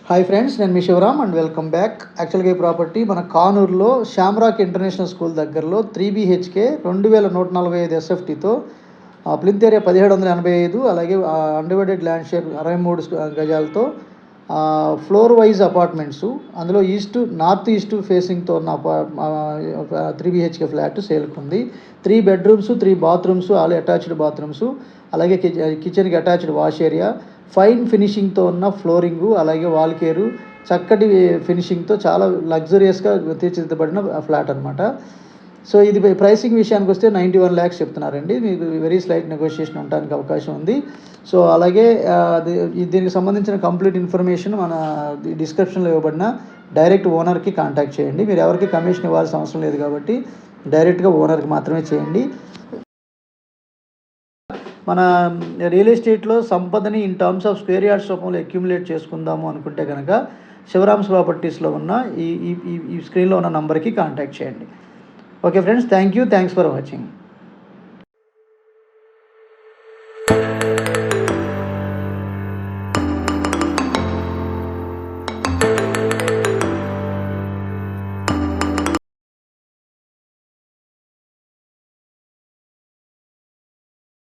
Hi friends, నేను మీ Shivaram and welcome back. యాక్చువల్గా ఈ ప్రాపర్టీ మన కానూరులో షామ్రాక్ ఇంటర్నేషనల్ స్కూల్ దగ్గరలో 3 BHK 2145 SFTతో ప్లింత్ ఏరియా 1785, అలాగే అన్డివైడెడ్ ల్యాండ్ షేర్ 63 గజాలతో ఫ్లోర్ వైజ్ అపార్ట్మెంట్స్, అందులో నార్త్ ఈస్ట్ ఫేసింగ్తో ఉన్న 3 BHK ఫ్లాట్ సేల్కి ఉంది. 3 bedrooms, 3 bathrooms, all attached bathrooms, అలాగే కిచెన్కి అటాచ్డ్ వాష్ ఏరియా, ఫైన్ ఫినిషింగ్తో ఉన్న ఫ్లోరింగు, అలాగే వాల్ కేరు, చక్కటి ఫినిషింగ్తో చాలా లగ్జరియస్గా తీర్చిదిద్దబడిన ఫ్లాట్ అనమాట. సో ఇది ప్రైసింగ్ విషయానికి వస్తే 91 lakhs చెప్తున్నారండి. మీకు వెరీ స్లైట్ నెగోషియేషన్ ఉండడానికి అవకాశం ఉంది. సో అలాగే దీనికి సంబంధించిన కంప్లీట్ ఇన్ఫర్మేషన్ మన డిస్క్రిప్షన్లో ఇవ్వబడిన డైరెక్ట్ ఓనర్కి కాంటాక్ట్ చేయండి. మీరు ఎవరికి కమిషన్ ఇవ్వాల్సిన అవసరం లేదు కాబట్టి డైరెక్ట్గా ఓనర్కి మాత్రమే చేయండి. మన రియల్ ఎస్టేట్లో సంపదని in terms of square yards రూపంలో అక్యుములేట్ చేసుకుందాము అనుకుంటే కనుక శివరామ్స్ ప్రాపర్టీస్లో ఉన్న ఈ స్క్రీన్లో ఉన్న నంబర్కి కాంటాక్ట్ చేయండి. Okay friends, thanks for watching.